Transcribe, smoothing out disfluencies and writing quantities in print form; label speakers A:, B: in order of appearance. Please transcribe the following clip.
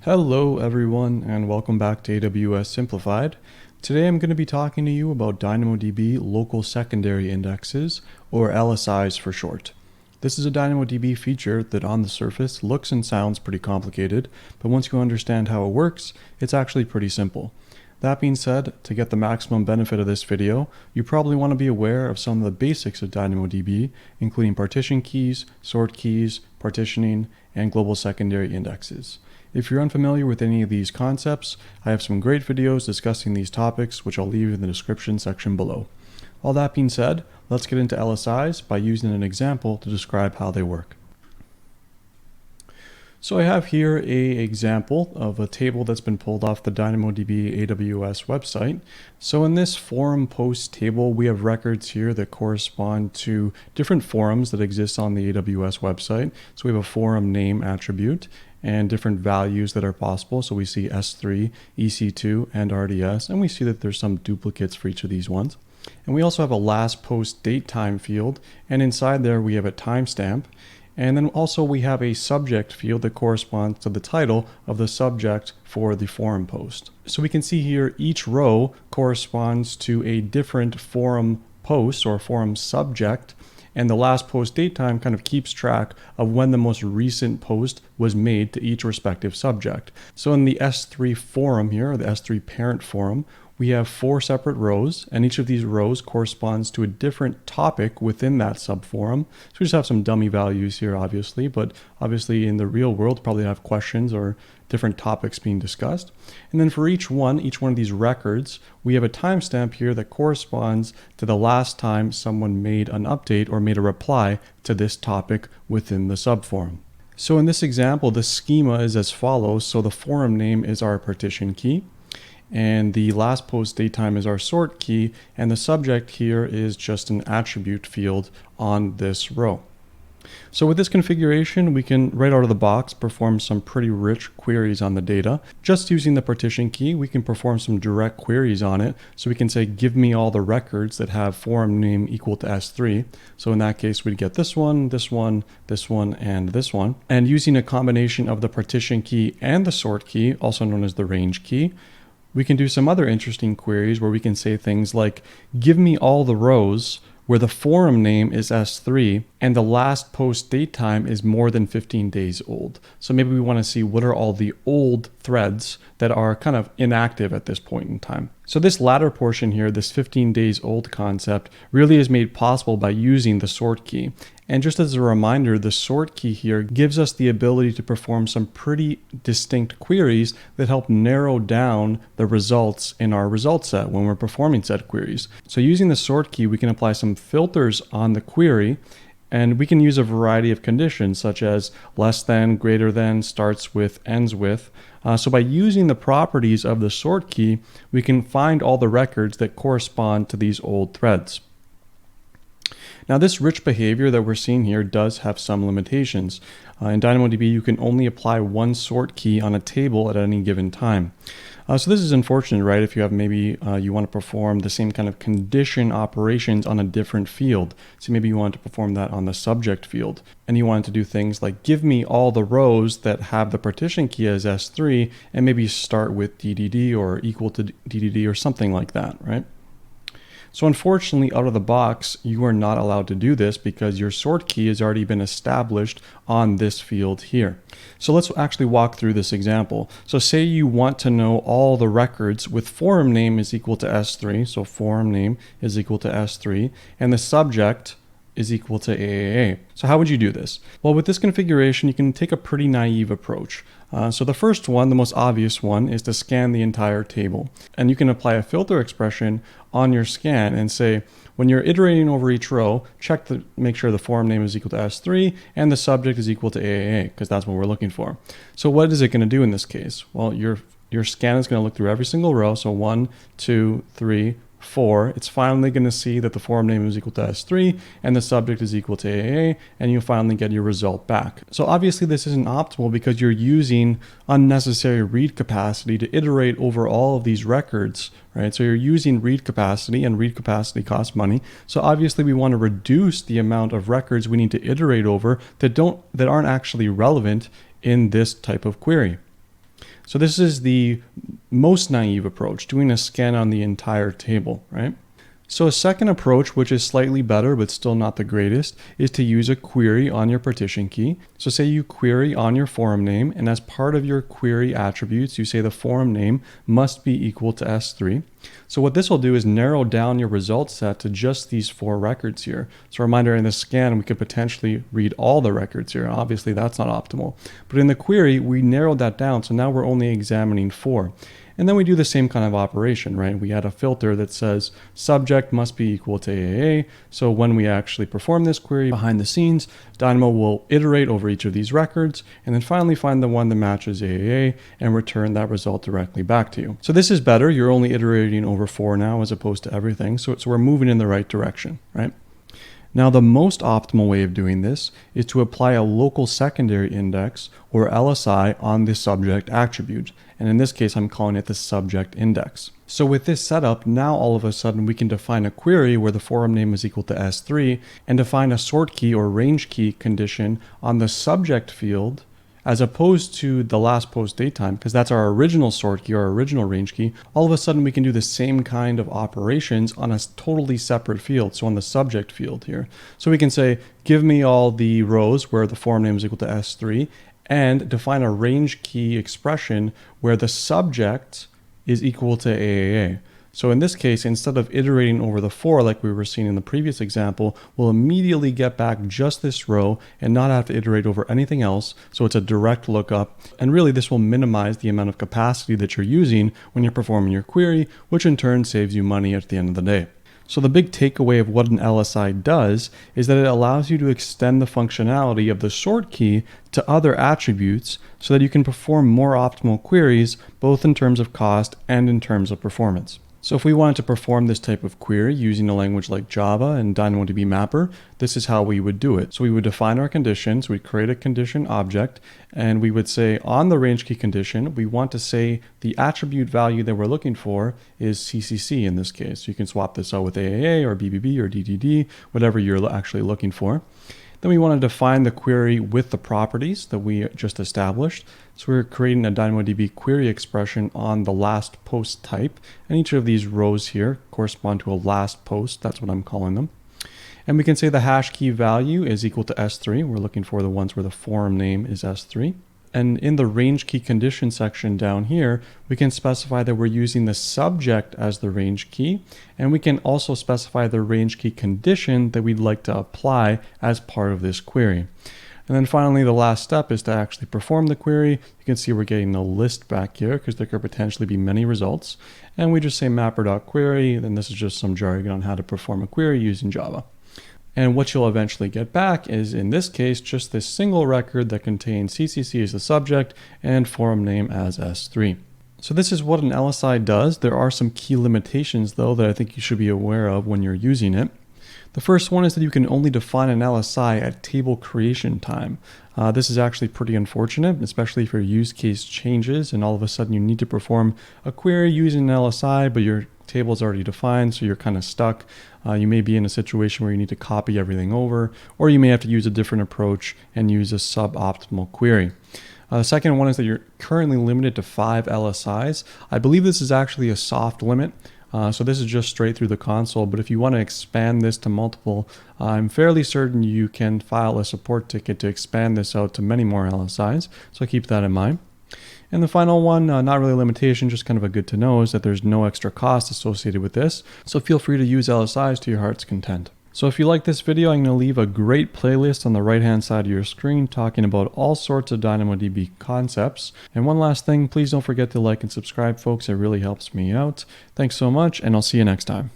A: Hello everyone and welcome back to AWS Simplified. Today I'm going to be talking to you about DynamoDB Local Secondary Indexes, or LSIs for short. This is a DynamoDB feature that on the surface looks and sounds pretty complicated, but once you understand how it works, it's actually pretty simple. That being said, to get the maximum benefit of this video, you probably want to be aware of some of the basics of DynamoDB, including partition keys, sort keys, partitioning, and global secondary indexes. If you're unfamiliar with any of these concepts, I have some great videos discussing these topics, which I'll leave in the description section below. All that being said, let's get into LSIs by using an example to describe how they work. So I have here an example of a table that's been pulled off the DynamoDB AWS website. So in this forum post table, we have records here that correspond to different forums that exist on the AWS website. So we have a forum name attribute and different values that are possible. So we see S3, EC2, and RDS, and we see that there's some duplicates for each of these ones. And we also have a last post date time field, and inside there we have a timestamp. And then also we have a subject field that corresponds to the title of the subject for the forum post. So we can see here each row corresponds to a different forum post or forum subject, and the last post date time kind of keeps track of when the most recent post was made to each respective subject. So in the S3 forum here, or the S3 parent forum, we have 4 separate rows, and each of these rows corresponds to a different topic within that subforum. So we just have some dummy values here, obviously, but obviously in the real world, probably have questions or different topics being discussed. And then for each one of these records, we have a timestamp here that corresponds to the last time someone made an update or made a reply to this topic within the subforum. So in this example, the schema is as follows. So the forum name is our partition key, and the last post date time is our sort key, and the subject here is just an attribute field on this row. So with this configuration, we can right out of the box perform some pretty rich queries on the data. Just using the partition key, we can perform some direct queries on it. So we can say, give me all the records that have forum name equal to S3. So in that case, we'd get this one, this one, this one, and this one. And using a combination of the partition key and the sort key, also known as the range key, we can do some other interesting queries where we can say things like, give me all the rows where the forum name is S3 and the last post date time is more than 15 days old. So maybe we want to see what are all the old threads that are kind of inactive at this point in time. So this latter portion here, this 15 days old concept, really is made possible by using the sort key. And just as a reminder, the sort key here gives us the ability to perform some pretty distinct queries that help narrow down the results in our result set when we're performing said queries. So using the sort key, we can apply some filters on the query, and we can use a variety of conditions such as less than, greater than, starts with, ends with. So by using the properties of the sort key, we can find all the records that correspond to these old threads. Now this rich behavior that we're seeing here does have some limitations. In DynamoDB, you can only apply one sort key on a table at any given time. So this is unfortunate, right? If you have maybe you want to perform the same kind of condition operations on a different field. So maybe you want to perform that on the subject field, and you want to do things like give me all the rows that have the partition key as S3 and maybe start with DDD or equal to DDD or something like that, right? So unfortunately, out of the box, you are not allowed to do this because your sort key has already been established on this field here. So let's actually walk through this example. So say you want to know all the records with forum name is equal to S3. So forum name is equal to S3, and the subject is equal to AAA. So how would you do this? Well, with this configuration, you can take a pretty naive approach. So the first one, the most obvious one, is to scan the entire table. And you can apply a filter expression on your scan and say, when you're iterating over each row, make sure the forum name is equal to S3 and the subject is equal to AAA, because that's what we're looking for. So what is it going to do in this case? Well, your scan is going to look through every single row. So 1, 2, 3, 4, it's finally going to see that the forum name is equal to S3 and the subject is equal to AAA, and you'll finally get your result back. So obviously this isn't optimal because you're using unnecessary read capacity to iterate over all of these records, right? So you're using read capacity, and read capacity costs money. So obviously we want to reduce the amount of records we need to iterate over that aren't actually relevant in this type of query. So this is the most naive approach, doing a scan on the entire table, right? So a second approach, which is slightly better but still not the greatest, is to use a query on your partition key. So say you query on your forum name, and as part of your query attributes, you say the forum name must be equal to S3. So what this will do is narrow down your result set to just these 4 records here. So a reminder, in the scan, we could potentially read all the records here. Obviously, that's not optimal. But in the query, we narrowed that down, so now we're only examining 4. And then we do the same kind of operation, right? We add a filter that says subject must be equal to AAA. So when we actually perform this query behind the scenes, Dynamo will iterate over each of these records and then finally find the one that matches AAA and return that result directly back to you. So this is better. You're only iterating over 4 now as opposed to everything. So we're moving in the right direction, right? Now, the most optimal way of doing this is to apply a local secondary index, or LSI, on the subject attribute. And in this case, I'm calling it the subject index. So with this setup, now all of a sudden we can define a query where the forum name is equal to S3 and define a sort key or range key condition on the subject field, as opposed to the last post date time, because that's our original sort key, our original range key. All of a sudden we can do the same kind of operations on a totally separate field, so on the subject field here. So we can say, give me all the rows where the forum name is equal to S3, and define a range key expression where the subject is equal to AAA. So in this case, instead of iterating over the 4 like we were seeing in the previous example, we'll immediately get back just this row and not have to iterate over anything else. So it's a direct lookup. And really, this will minimize the amount of capacity that you're using when you're performing your query, which in turn saves you money at the end of the day. So the big takeaway of what an LSI does is that it allows you to extend the functionality of the sort key to other attributes so that you can perform more optimal queries, both in terms of cost and in terms of performance. So if we wanted to perform this type of query using a language like Java and DynamoDB Mapper, this is how we would do it. So we would define our conditions, we'd create a condition object, and we would say on the range key condition, we want to say the attribute value that we're looking for is CCC in this case. You can swap this out with AAA or BBB or DDD, whatever you're actually looking for. Then we want to define the query with the properties that we just established. So we're creating a DynamoDB query expression on the last post type. And each of these rows here correspond to a last post. That's what I'm calling them. And we can say the hash key value is equal to S3. We're looking for the ones where the forum name is S3. And in the range key condition section down here, we can specify that we're using the subject as the range key. And we can also specify the range key condition that we'd like to apply as part of this query. And then finally, the last step is to actually perform the query. You can see we're getting a list back here because there could potentially be many results. And we just say mapper.query. Then this is just some jargon on how to perform a query using Java. And what you'll eventually get back is, in this case, just this single record that contains CCC as the subject and forum name as S3. So this is what an LSI does. There are some key limitations, though, that I think you should be aware of when you're using it. The first one is that you can only define an LSI at table creation time. This is actually pretty unfortunate, especially if your use case changes and all of a sudden you need to perform a query using an LSI, but your table is already defined, so you're kind of stuck. You may be in a situation where you need to copy everything over, or you may have to use a different approach and use a suboptimal query. The second one is that you're currently limited to 5 LSIs. I believe this is actually a soft limit. So this is just straight through the console, but if you want to expand this to multiple, I'm fairly certain you can file a support ticket to expand this out to many more LSIs, so keep that in mind. And the final one, not really a limitation, just kind of a good to know, is that there's no extra cost associated with this, so feel free to use LSIs to your heart's content. So if you like this video, I'm going to leave a great playlist on the right hand side of your screen talking about all sorts of DynamoDB concepts. And one last thing, please don't forget to like and subscribe, folks. It really helps me out. Thanks so much, and I'll see you next time.